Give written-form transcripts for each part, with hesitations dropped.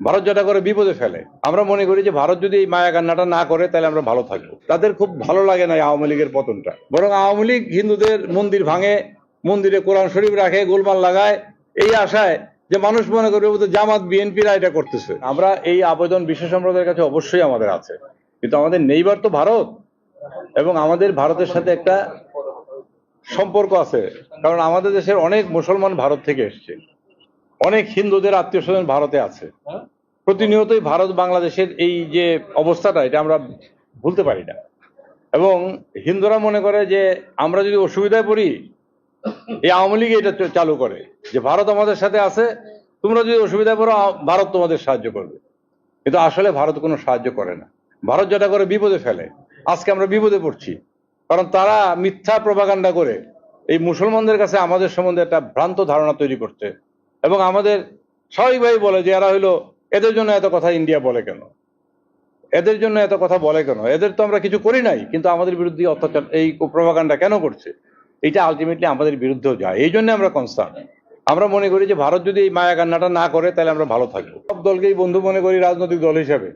ভারত যেটা করে বিপদে ফেলে। আমরা মনে করি যে ভারত যদি এই মায়া কান্নাটা না করে তাহলে আমরা ভালো থাকবো। তাদের খুব ভালো লাগে না আওয়ামী লীগের পতনটা, বরং আওয়ামী লীগ হিন্দুদের মন্দির ভাঙে, মন্দিরে কোরআন শরীফ রাখে, গোলমাল লাগায়, এই আশায় যে মানুষ মনে করবে বোধহয় জামাত বিএনপিরা এটা করতেছে। আমরা এই আবেদন বিশ্ব সম্প্রদায়ের কাছে অবশ্যই আমাদের আছে, কিন্তু আমাদের নেইবার তো ভারত, এবং আমাদের ভারতের সাথে একটা সম্পর্ক আছে, কারণ আমাদের দেশের অনেক মুসলমান ভারত থেকে এসছে, অনেক হিন্দুদের আত্মীয় স্বজন ভারতে আছে। প্রতিনিয়তই ভারত বাংলাদেশের এই যে অবস্থাটা, এটা আমরা ভুলতে পারি না। এবং হিন্দুরা মনে করে যে আমরা যদি অসুবিধায় পড়ি, এই আওয়ামী লীগ এটা চালু করে যে ভারত আমাদের সাথে আছে, তোমরা যদি অসুবিধায় পড়ো ভারত তোমাদের সাহায্য করবে। কিন্তু আসলে ভারত কোনো সাহায্য করে না। ভারত যেটা করে বিপদে ফেলে। আজকে আমরা বিপদে পড়ছি, কারণ তারা মিথ্যা প্রপাগান্ডা করে এই মুসলমানদের কাছে আমাদের সম্বন্ধে একটা ভ্রান্ত ধারণা তৈরি করছে, এবং আমাদের স্বাভাবিকভাবে বলে যে এরা হইলো, এদের জন্য এত কথা ইন্ডিয়া বলে কেন, এদের জন্য এত কথা বলে কেন, এদের তো আমরা কিছু করি নাই, কিন্তু আমাদের বিরুদ্ধে অত্যাচার এই প্রপাগান্ডা কেন করছে, এটা আলটিমেটলি আমাদের বিরুদ্ধেও যায়। এই জন্য আমরা কনসার্ন। আমরা মনে করি যে ভারত যদি এই মায়া কান্নাটা না করে তাহলে আমরা ভালো থাকবো। সব দলকেই বন্ধু মনে করি রাজনৈতিক দল হিসাবে,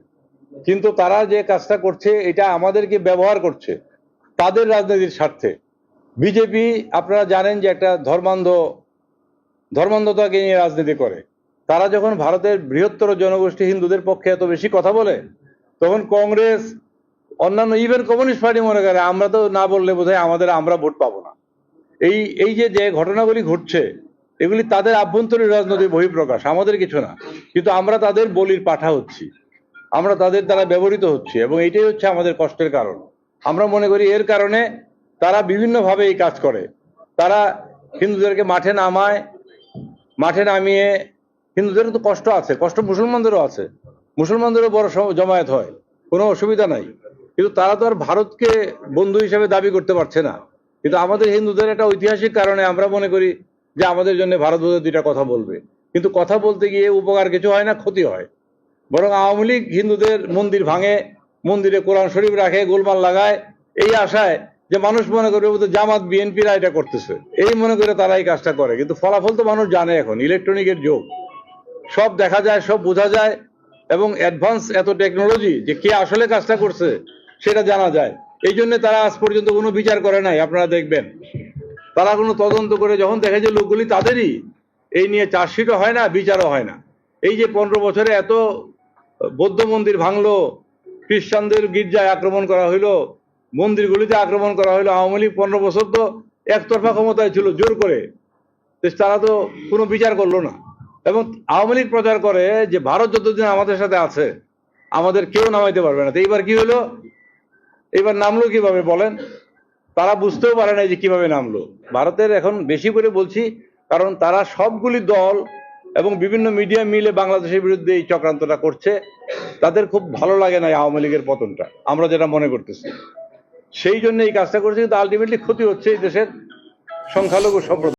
কিন্তু তারা যে কাজটা করছে এটা আমাদেরকে ব্যবহার করছে তাদের রাজনীতির স্বার্থে। বিজেপি আপনারা জানেন যে একটা ধর্মান্ধতাকে নিয়ে রাজনীতি করে। তারা যখন ভারতের বৃহত্তর জনগোষ্ঠী হিন্দুদের পক্ষে এত বেশি কথা বলে, তখন কংগ্রেস, অন্যান্য ইভেন কমিউনিস্ট পার্টি মনে করে আমরা তো না বললে বোধহয় আমরা ভোট পাবো না। এই যে ঘটনাগুলি ঘটছে, এগুলি তাদের আভ্যন্তরীণ রাজনৈতিক বহিঃপ্রকাশ, আমাদের কিছু না। কিন্তু আমরা তাদের বলির পাঠা হচ্ছি, আমরা তাদের দ্বারা ব্যবহৃত হচ্ছি, এবং এইটাই হচ্ছে আমাদের কষ্টের কারণ। আমরা মনে করি এর কারণে তারা বিভিন্নভাবে এই কাজ করে। তারা হিন্দুদেরকে মাঠে নামিয়ে, হিন্দুদেরও তো কষ্ট আছে, কষ্ট মুসলমানদেরও আছে, মুসলমানদেরও বড় জমায়েত হয়, কোনো অসুবিধা নাই, কিন্তু তারা তো আর ভারতকে বন্ধু হিসেবে দাবি করতে পারছে না। কিন্তু আমাদের হিন্দুদের একটা ঐতিহাসিক কারণে আমরা মনে করি যে আমাদের জন্য ভারত বোধহয় দুইটা কথা বলবে, কিন্তু কথা বলতে গিয়ে উপকার কিছু হয় না, ক্ষতি হয়। বরং আওয়ামী লীগ হিন্দুদের মন্দির ভাঙে, মন্দিরে কোরআন শরীফ রাখে, গোলমাল লাগায়, এই আশায় যে মানুষ মনে করবে বোধহয় জামাত বিএনপিরা এটা করতেছে, এই মনে করে তারা এই কাজটা করে। কিন্তু ফলাফল তো মানুষ জানে, এখন ইলেকট্রনিকের যুগ, সব দেখা যায়, সব বোঝা যায়, এবং অ্যাডভান্স এত টেকনোলজি যে কে আসলে কাজটা করছে সেটা জানা যায়। এই জন্য তারা আজ পর্যন্ত কোনো বিচার করে নাই। আপনারা দেখবেন তারা কোনো তদন্ত করে যখন দেখে যে লোকগুলি তাদেরই, এই নিয়ে চার্জশিটও হয় না, বিচারও হয় না। এই যে 15 বছরে এত বৌদ্ধ মন্দির ভাঙলো, খ্রিস্টানদের গির্জায় আক্রমণ করা হইলো, মন্দিরগুলিতে আক্রমণ করা হইলো, আওয়ামী লীগ 15 বছর তো একতরফা ক্ষমতায় ছিল জোর করে, তারা তো কোনো বিচার করলো না। এবং আওয়ামী লীগ প্রচার করে যে ভারত যতদিন আমাদের সাথে আছে আমাদের কেউ নামাইতে পারবে না। তো এইবার কি হলো, এইবার নামলো কিভাবে বলেন? তারা বুঝতেও পারে না যে কিভাবে নামলো। ভারতের এখন বেশি করে বলছি, কারণ তারা সবগুলি দল এবং বিভিন্ন মিডিয়া মিলে বাংলাদেশের বিরুদ্ধে এই চক্রান্তটা করছে। তাদের খুব ভালো লাগে না আওয়ামী লীগের পতনটা, আমরা যেটা মনে করতেছি, সেই জন্য এই কাজটা করছে। কিন্তু আলটিমেটলি ক্ষতি হচ্ছে এই দেশের সংখ্যালঘু সম্প্রদায়।